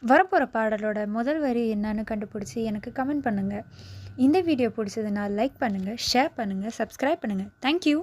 வரப்போகிற பாடலோட முதல் வரி என்னன்னு கண்டுபிடிச்சி எனக்கு கமெண்ட் பண்ணுங்கள். இந்த வீடியோ பிடிச்சதுன்னா லைக் பண்ணுங்கள், ஷேர் பண்ணுங்கள், சப்ஸ்கிரைப் பண்ணுங்கள். தேங்க்யூ.